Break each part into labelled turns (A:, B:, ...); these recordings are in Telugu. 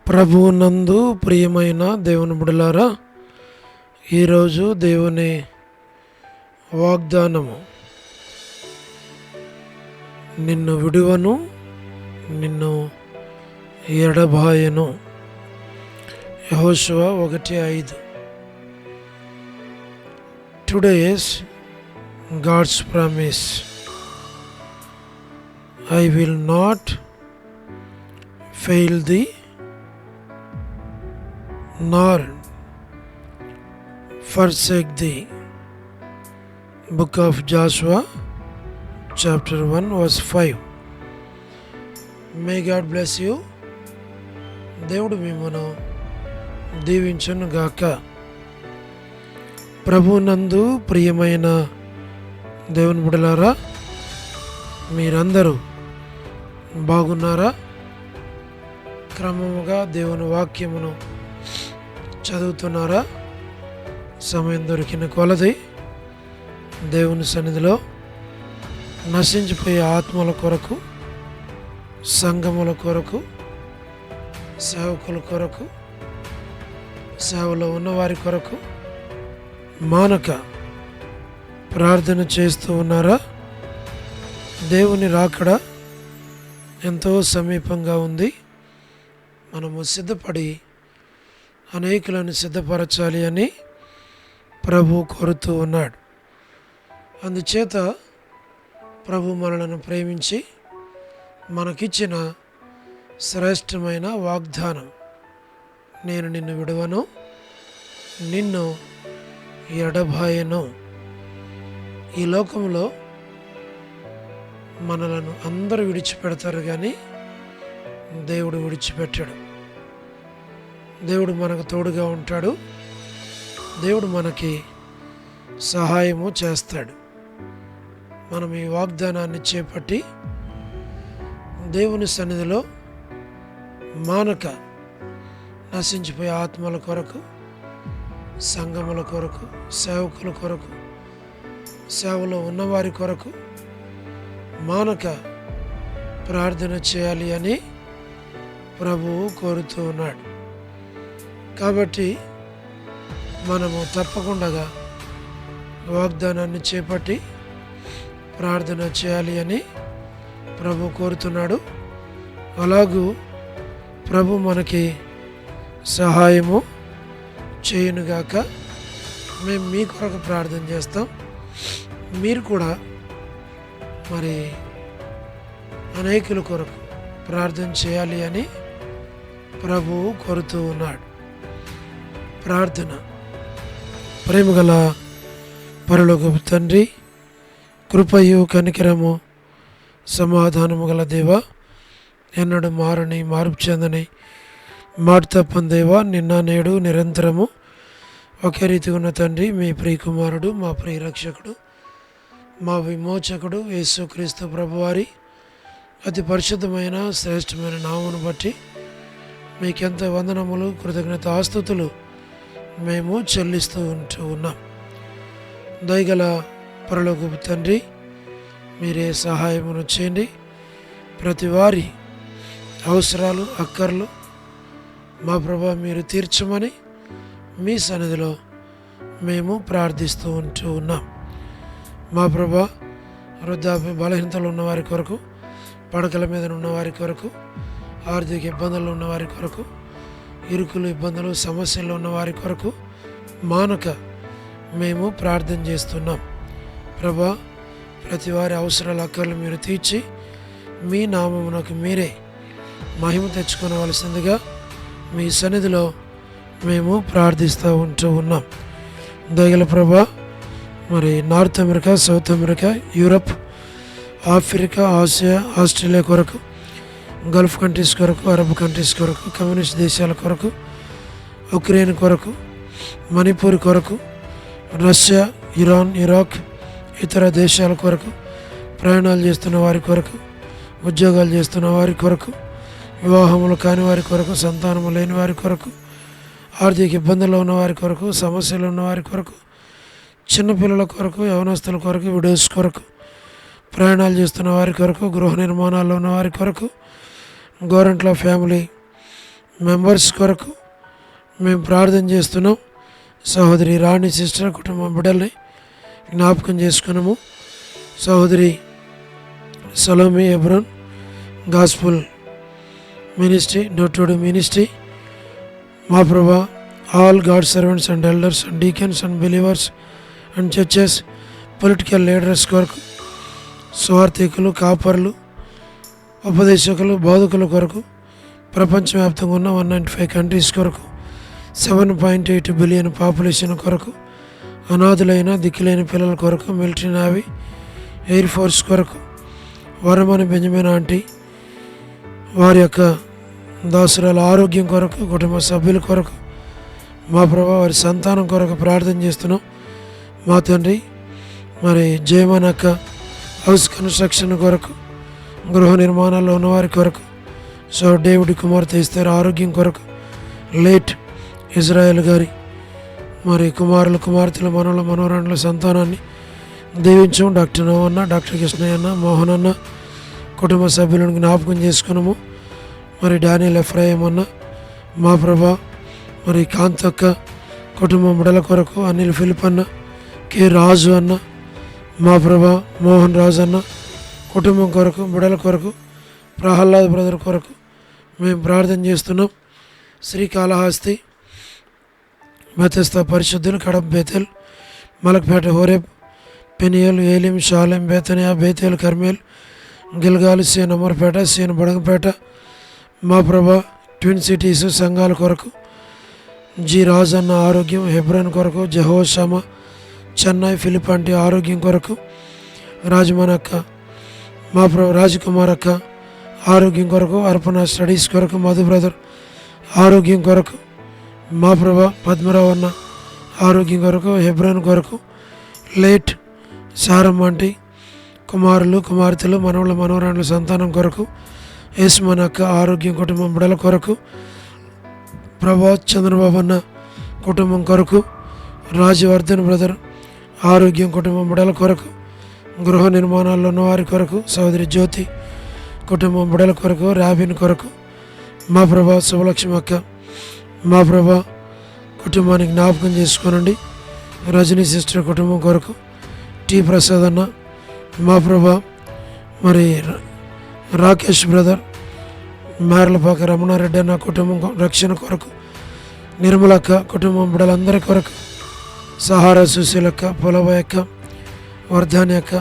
A: ప్రభువునందు ప్రియమైన దేవుని బిడ్డలారా, ఈరోజు దేవుని వాగ్దానము, నిన్ను విడువను, నిన్ను ఎడబాయను. యెహోషువ 1:5. Today's God's promise, I will not fail thee nor forsake thee. Book of Joshua chapter 1 verse 5. May God bless you. దేవుడు మిమ్మను దీవించును గాక. ప్రభునందు ప్రియమైన దేవుని బిడ్డలారా, మీరందరూ బాగున్నారా? క్రమముగా దేవుని వాక్యమును చదువుతున్నారా? సమయం దొరికిన కొలది దేవుని సన్నిధిలో నశించిపోయే ఆత్మల కొరకు, సంఘముల కొరకు, సేవకుల కొరకు, సేవలో ఉన్నవారి కొరకు మానక ప్రార్థన చేస్తూ ఉన్నారా? దేవుని రాకడ ఎంతో సమీపంగా ఉంది. మనము సిద్ధపడి అనేకులను సిద్ధపరచాలి అని ప్రభు కోరుతూ ఉన్నాడు. అందుచేత ప్రభు మనలను ప్రేమించి మనకిచ్చిన శ్రేష్టమైన వాగ్దానం, నేను నిన్ను విడువను, నిన్ను ఎడబాయను. ఈ లోకంలో మనలను అందరూ విడిచిపెడతారు, కానీ దేవుడు విడిచిపెట్టాడు. దేవుడు మనకు తోడుగా ఉంటాడు. దేవుడు మనకి సహాయము చేస్తాడు. మనం ఈ వాగ్దానాన్ని చేపట్టి దేవుని సన్నిధిలో మానక నశించిపోయే ఆత్మల కొరకు, సంఘముల కొరకు, సేవకుల కొరకు, సేవలో ఉన్నవారి కొరకు మానక ప్రార్థన చేయాలి అని ప్రభువు కోరుతూ ఉన్నాడు. కాబట్టి మనము తప్పకుండా వాగ్దానాన్ని చేపట్టి ప్రార్థన చేయాలి అని ప్రభు కోరుతున్నాడు. అలాగూ ప్రభు మనకి సహాయము చేయునుగాక. మేము మీ కొరకు ప్రార్థన చేస్తాం. మీరు కూడా మరి అనేకుల కొరకు ప్రార్థన చేయాలి అని ప్రభువు కోరుతూ ఉన్నాడు. ప్రార్థన. ప్రేమగల పరలోకపు తండ్రి, కృపయు కనికరము సమాధానము గల దేవ, ఎన్నడూ మారని మార్పు చెందని మాట తప్పని దేవ, నిన్న నేడు నిరంతరము ఒకే రీతి ఉన్న తండ్రి, మీ ప్రియకుమారుడు, మా ప్రియరక్షకుడు, మా విమోచకుడు యేసుక్రీస్తు ప్రభువారి అతి పరిశుద్ధమైన శ్రేష్టమైన నామమును బట్టి మీకెంత వందనములు, కృతజ్ఞత ఆస్తుతులు మేము చెల్లిస్తూ ఉన్నాం. దయగల పరలోకపు తండ్రి, మీరే సహాయమును చేయండి. ప్రతి వారి అవసరాలు, అక్కర్లు మా ప్రభా మీరు తీర్చమని మీ సన్నిధిలో మేము ప్రార్థిస్తూ ఉన్నాం. మా ప్రభా, వృద్ధాప్య బలహీనతలు ఉన్నవారి కొరకు, పడకల మీద ఉన్నవారి కొరకు, ఆర్థిక ఇబ్బందులు ఉన్నవారి కొరకు, ఇరుకులు, ఇబ్బందులు, సమస్యలు ఉన్నవారి కొరకు మానక మేము ప్రార్థన చేస్తున్నాం. ప్రభా, ప్రతి వారి అవసరాల అక్కర్లు మీరు తీర్చి మీ నామమునకు మీరే మహిమ తెచ్చుకోవలసిందిగా మీ సన్నిధిలో మేము ప్రార్థిస్తూ ఉన్నాం. దయగల ప్రభా, మరి north America, south America, Europe, Africa, Asia, Australia కొరకు, గల్ఫ్ కంట్రీస్ కొరకు, అరబ్ కంట్రీస్ కొరకు, కమ్యూనిస్ట్ దేశాల కొరకు, ఉక్రెయిన్ కొరకు, మణిపూర్ కొరకు, రష్యా, ఇరాన్, ఇరాక్, ఇతర దేశాల కొరకు, ప్రయాణాలు చేస్తున్న వారి కొరకు, ఉద్యోగాలు చేస్తున్న వారి కొరకు, వివాహములు కాని వారి కొరకు, సంతానము లేని వారి కొరకు, ఆర్థిక ఇబ్బందుల్లో ఉన్న వారి కొరకు, సమస్యలు ఉన్న వారి కొరకు, చిన్నపిల్లల కొరకు, యవనస్తుల కొరకు, విడోస్ కొరకు, ప్రయాణాలు చేస్తున్న వారి కొరకు, గృహ నిర్మాణాల్లో ఉన్న వారి కొరకు, గోరంట్ల ఫ్యామిలీ మెంబర్స్ కొరకు మేము ప్రార్థన చేస్తున్నాం. సహోదరి రాణి సిస్టర్ కుటుంబం బిడ్డల్ని జ్ఞాపకం చేసుకున్నాము. సహోదరి సలోమి ఎబ్రోన్ గాస్పుల్ మినిస్ట్రీ, డోటోడు మినిస్ట్రీ, మా ప్రభా all god servants and elders and deacons and believers and churches, political leaders కొరకు, స్వార్థికులు, కాపర్లు, ఉపదేశకులు, బోధకుల కొరకు, ప్రపంచవ్యాప్తంగా ఉన్న 195 కంట్రీస్ కొరకు, 7.8 బిలియన్ పాపులేషన్ కొరకు, అనాథులైన దిక్కులేని పిల్లల కొరకు, మిలిటరీ, నేవీ, ఎయిర్ ఫోర్స్ కొరకు, వరమని బెంజమిన్ ఆంటీ వారి యొక్క దాసురాల ఆరోగ్యం కొరకు, కుటుంబ సభ్యుల కొరకు, మా ప్రభా వారి సంతానం కొరకు ప్రార్థన చేస్తున్నాం. మా తండ్రి మరి జయమన్ అక్క హౌస్ కన్స్ట్రక్షన్ కొరకు, గృహ నిర్మాణాల్లో ఉన్నవారి కొరకు, సో డేవిడ్ కుమార్తె ఇస్తారు ఆరోగ్యం కొరకు, లేట్ ఇజ్రాయెల్ గారి మరి కుమారులు, కుమార్తెలు, మనవల, మనవరాండ్ల సంతానాన్ని దీవించాం. డాక్టర్ నవన్న, డాక్టర్ కృష్ణయ్య అన్న, మోహన్ అన్న కుటుంబ సభ్యులను జ్ఞాపకం చేసుకున్నాము. మరి డానియల్ ఎఫ్రాయిం అన్న, మా ప్రభా మరి కాంతక్క కుటుంబం బిడల కొరకు, అనిల్ ఫిలిప్ అన్న, కె రాజు అన్న, మా ప్రభా మోహన్ రాజు అన్న కుటుంబం కొరకు, బిడల కొరకు, ప్రహ్లాద్ బ్రదర్ కొరకు మేము ప్రార్థన చేస్తున్నాం. శ్రీకాళహస్తి బెతెస్తా పరిశుద్ధులు, Kadapa Bethel, Malakpet Horeb, Peniel, Elim, Shalem, Bethania, Bethel, Carmel, Gilgal, Zion Amberpet, Zion Badangpet, మా ప్రభా ట్విన్ సిటీస్ సంఘాల కొరకు, జి రాజ్ అన్న ఆరోగ్యం, హెబ్రోన్ కొరకు, జహోషామా, చెన్నై, ఫిలిప్ అంటే ఆరోగ్యం కొరకు, రాజమన్ అక్క, మా ప్రభు రాజకుమార్ అక్క ఆరోగ్యం కొరకు, అర్పణ స్టడీస్ కొరకు, మధు బ్రదర్ ఆరోగ్యం కొరకు, మా ప్రభ పద్మరావు అన్న ఆరోగ్యం కొరకు, హెబ్రోన్ కొరకు, లేట్ సారమ్మ అంటే కుమారులు, కుమార్తెలు, మనవళ్ళ, మనవరాండ్ల సంతానం కొరకు, యేసుమన్ అక్క ఆరోగ్యం కుటుంబం బిడల కొరకు, ప్రభాత్ చంద్రబాబు అన్న కుటుంబం కొరకు, రాజవర్ధన్ బ్రదర్ ఆరోగ్యం కుటుంబం బిడల కొరకు, గృహ నిర్మాణాల్లో ఉన్నవారి కొరకు, సహోదరి జ్యోతి కుటుంబం బిడల కొరకు, రాబిన్ కొరకు, మా ప్రభా శుభలక్ష్మి అక్క మా ప్రభా కుటుంబాన్ని జ్ఞాపకం చేసుకోనండి. రజనీ సిస్టర్ కుటుంబం కొరకు, టి ప్రసాద్ అన్న, మా ప్రభా మరి రాకేష్ బ్రదర్, మేరలపాక రమణారెడ్డి అన్న కుటుంబం రక్షణ కొరకు, నిర్మలక్క కుటుంబం బిడ్డలందరి కొరకు, సహారా సుశీలక్క, పొలబాయ్ అక్క, వర్ధాని అక్క,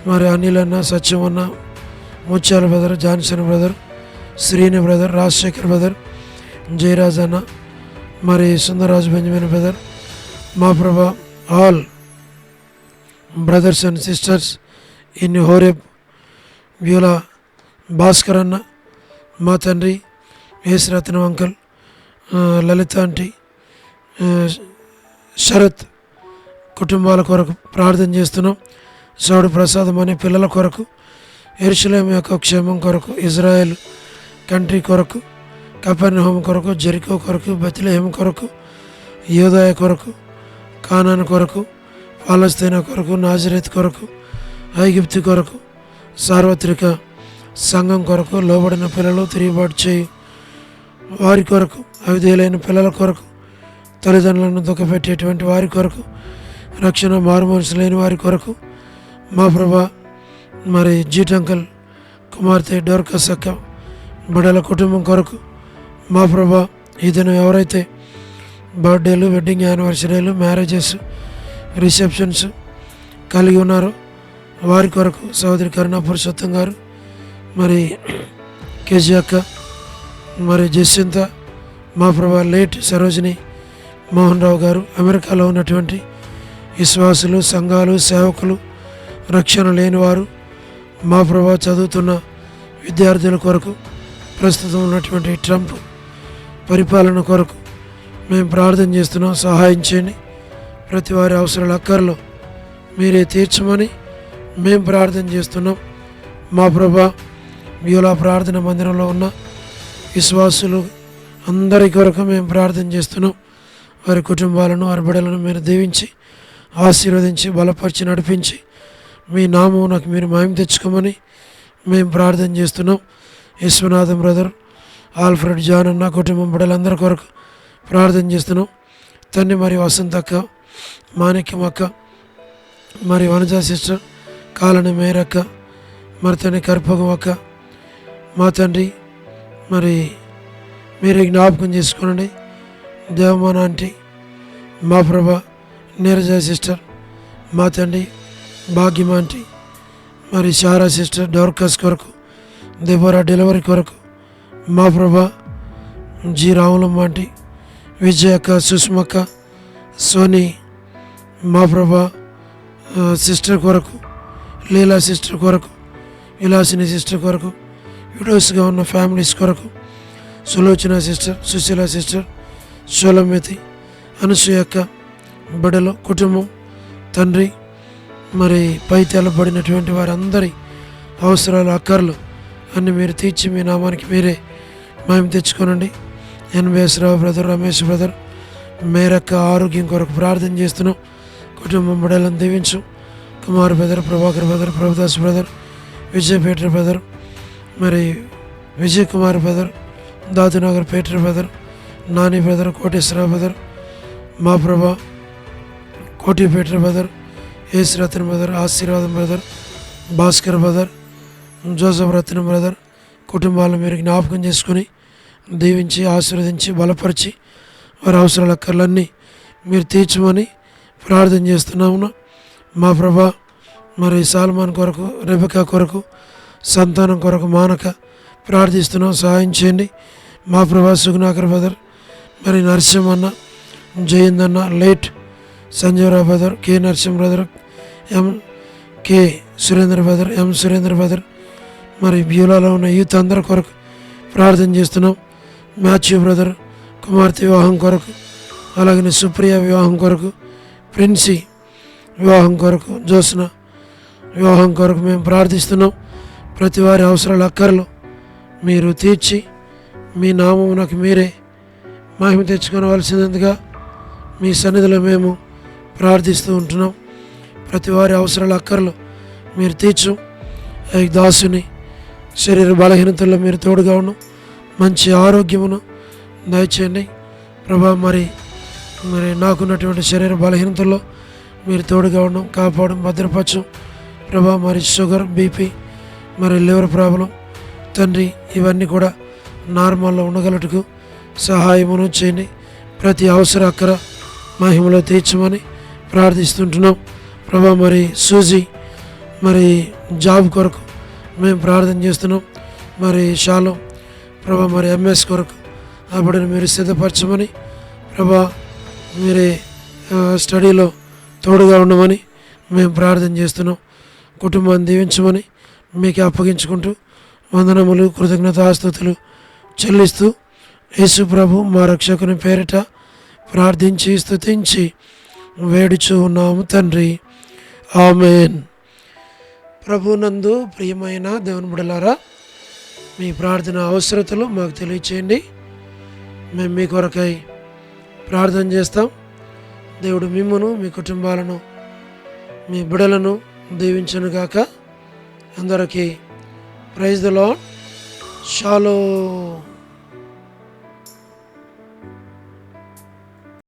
A: మరి అనిల్ అన్న, సత్యం అన్న, ముత్యాల brother, Johnson brother, Srini brother, Rajasekhar brother, Jayaraj అన్న, మరి సుందరరాజు బెంజమిన్ బ్రదర్, మా ప్రభా all brothers and sisters in Horeb, Beulah Bhaskar అన్న, మా తండ్రి యేసురత్నం అంకల్, లలిత ఆంటీ, శరత్ కుటుంబాల కొరకు ప్రార్థన చేస్తున్నాం. సౌడు ప్రసాదం అనే పిల్లల కొరకు, యెరూషలేము యొక్క క్షేమం కొరకు, ఇజ్రాయెల్ కంట్రీ కొరకు, కపెర్నహూము కొరకు, జెరికో కొరకు, బెత్లెహేం కొరకు, యోదాయ కొరకు, కానాను కొరకు, పాలస్తీనా కొరకు, నాజరేత్ కొరకు, ఐగిప్తు కొరకు, సార్వత్రిక సంఘం కొరకు, లోబడిన పిల్లలు, తిరుగుబాటు చేయు వారి కొరకు, అవిధేయులైన పిల్లల కొరకు, తల్లిదండ్రులను దుఃఖపెట్టేటువంటి వారి కొరకు, రక్షణ మారుమనసు లేని వారి కొరకు, మా ప్రభా మరి జీటంకల్ కుమార్తె డోర్కస్ అక్క బిడ్డల కుటుంబం కొరకు, మా ప్రభా ఈ దినం ఎవరైతే బర్త్డేలు, వెడ్డింగ్ యానివర్సరీలు, మ్యారేజెస్, రిసెప్షన్స్ కలిగి ఉన్నారో వారి కొరకు, సహోదరి కరుణా పురుషోత్తం గారు, మరి కేజీ అక్క, మరి జస్సింత, మా ప్రభా లేట్ సరోజిని మోహన్ రావు గారు, అమెరికాలో ఉన్నటువంటి విశ్వాసులు, సంఘాలు, సేవకులు, రక్షణ లేనివారు, మా ప్రభా చదువుతున్న విద్యార్థుల కొరకు, ప్రస్తుతం ఉన్నటువంటి ట్రంప్ పరిపాలన కొరకు మేము ప్రార్థన చేస్తున్నాం. సహాయం చేయండి. ప్రతి వారి అవసరాల అక్కర్లో మీరే తీర్చమని మేము ప్రార్థన చేస్తున్నాం. మా ప్రభా బ్యూలా ప్రార్థన మందిరంలో ఉన్న విశ్వాసులు అందరి కొరకు మేము ప్రార్థన చేస్తున్నాం. వారి కుటుంబాలను, వారి బిడ్డలను మీరు దీవించి ఆశీర్వదించి బలపరిచి నడిపించి మీ నామం నాకు మీరు మహిమ తెచ్చుకోమని మేము ప్రార్థన చేస్తున్నాం. విశ్వనాథం బ్రదర్ ఆల్ఫ్రెడ్ జాన్ అన్న కుటుంబం బిడ్డలందరి కొరకు ప్రార్థన చేస్తున్నాం తండ్రి. మరి వసంత అక్క, మాణిక్యం అక్క, మరి వనజ సిస్టర్, కాలనీ మేరక్క, మరి తండ్రి కర్పగం అక్క, మా తండ్రి మరి మీరు జ్ఞాపకం చేసుకోనండి. దేవమాన ఆంటీ, మా ప్రభ నీరజ సిస్టర్, మా తండ్రి భాగ్యం ఆంటీ, మరి శారా సిస్టర్ డోర్కస్ కొరకు, దెబోరా డెలివరీ కొరకు, మా ప్రభ జి రాములమ్మ ఆంటీ, విజయక్క, సుష్మక్క, సోనీ, మా ప్రభ సిస్టర్ కొరకు, లీలా సిస్టర్ కొరకు, విలాసిని సిస్టర్ కొరకు, విడోస్గా ఉన్న ఫ్యామిలీస్ కొరకు, సులోచన సిస్టర్, సుశీల సిస్టర్, షోలమేతి, అనసూయక్క బిడ్డలు కుటుంబం తండ్రి మరి పై తెల్లబడినటువంటి వారందరి అవసరాలు అక్కర్లు అన్ని మీరు తీర్చి మీ నామానికి మీరే మహిమ తెచ్చుకోనండి. NVS Rao brother, Ramesh brother, మేరక్క ఆరోగ్యం కొరకు ప్రార్థన చేస్తున్నాం. కుటుంబం బిడ్డలను దీవించు. Kumar brother, Prabhakar brother, Prabhudas brother, Vijay Peter brother, మరి Vijay Kumar brother, Dadunagar Peter brother, Nani brother, Koteswararao brother, మా ప్రభా Koti Peter brother, Yesu Ratna brother, Aseervadam brother, Bhaskar brother, Joseph Ratna brother కుటుంబాలను మీరు జ్ఞాపకం చేసుకుని దీవించి ఆశీర్వదించి బలపరిచి వారి అవసరాల అక్కర్లన్నీ మీరు తీర్చమని ప్రార్థన చేస్తున్నాము. మా ప్రభా మరి సాల్మాన్ కొరకు, రెబెకా కొరకు, సంతానం కొరకు మానక ప్రార్థిస్తున్నాం. సహాయం చేయండి. మా ప్రభా సుగుణాకర్ బ్రదర్, మరి Narasimhanna, Jayandanna, late Sanjeevarao brother, K Narasimha brother, K Surendra brother, Surendra brother, మరి బ్యూలాలో ఉన్న యూత్ అందరి కొరకు ప్రార్థన చేస్తున్నాం. మాథ్యూ బ్రదర్ కుమార్తె వివాహం కొరకు, అలాగనే సుప్రియ వివాహం కొరకు, ప్రిన్సీ వివాహం కొరకు, జోస్న వివాహం కొరకు మేము ప్రార్థిస్తున్నాం. ప్రతి వారి అవసరాల అక్కర్లు మీరు తీర్చి మీ నామమునకు మీరే మహిమ తెచ్చుకోవలసినందుగా మీ సన్నిధిలో మేము ప్రార్థిస్తూ ఉంటున్నాం. ప్రతి వారి అవసరాల అక్కర్లు మీరు తీర్చు. దాసుని శరీర బలహీనతల్లో మీరు తోడుగా ఉండు. మంచి ఆరోగ్యమును దయచేయండి ప్రభా. మరి నాకున్నటువంటి శరీర బలహీనతల్లో మీరు తోడుగా ఉండడం, కాపాడడం, భద్రపరచం ప్రభా. మరి షుగర్, బీపీ, మరి లివర్ ప్రాబ్లం తండ్రి ఇవన్నీ కూడా నార్మల్లో ఉండగలటకు సహాయమును చేయండి. ప్రతి అవసర అక్కర మహిమలో తీర్చమని ప్రార్థిస్తుంటున్నాం ప్రభా. మరి సూజీ మరి జాబ్ కొరకు మేము ప్రార్థన చేస్తున్నాం. మరి షాలో ప్రభా మరి ఎంఎస్ కొరకు ఆ బిడ్డను మీరు సిద్ధపరచమని ప్రభా, మీరే స్టడీలో తోడుగా ఉండమని మేము ప్రార్థన చేస్తున్నాం. కుటుంబాన్ని దీవించమని మీకు అప్పగించుకుంటూ వందనములు, కృతజ్ఞతాస్తుతులు చెల్లిస్తూ యేసు ప్రభు మా రక్షకుని పేరిట ప్రార్థించి స్తుతించి వేడుచూ ఉన్నాము తండ్రి, ఆమేన్. ప్రభునందు ప్రియమైన దేవుని బిడ్డలారా, మీ ప్రార్థన అవసరతలు మాకు తెలియచేయండి. మేము మీ కొరకై ప్రార్థన చేస్తాం. దేవుడు మిమ్మును, మీ కుటుంబాలను, మీ బిడ్డలను దీవించునుగాక. అందరికీ ప్రైజ్ ది లార్డ్. షాలోమ్.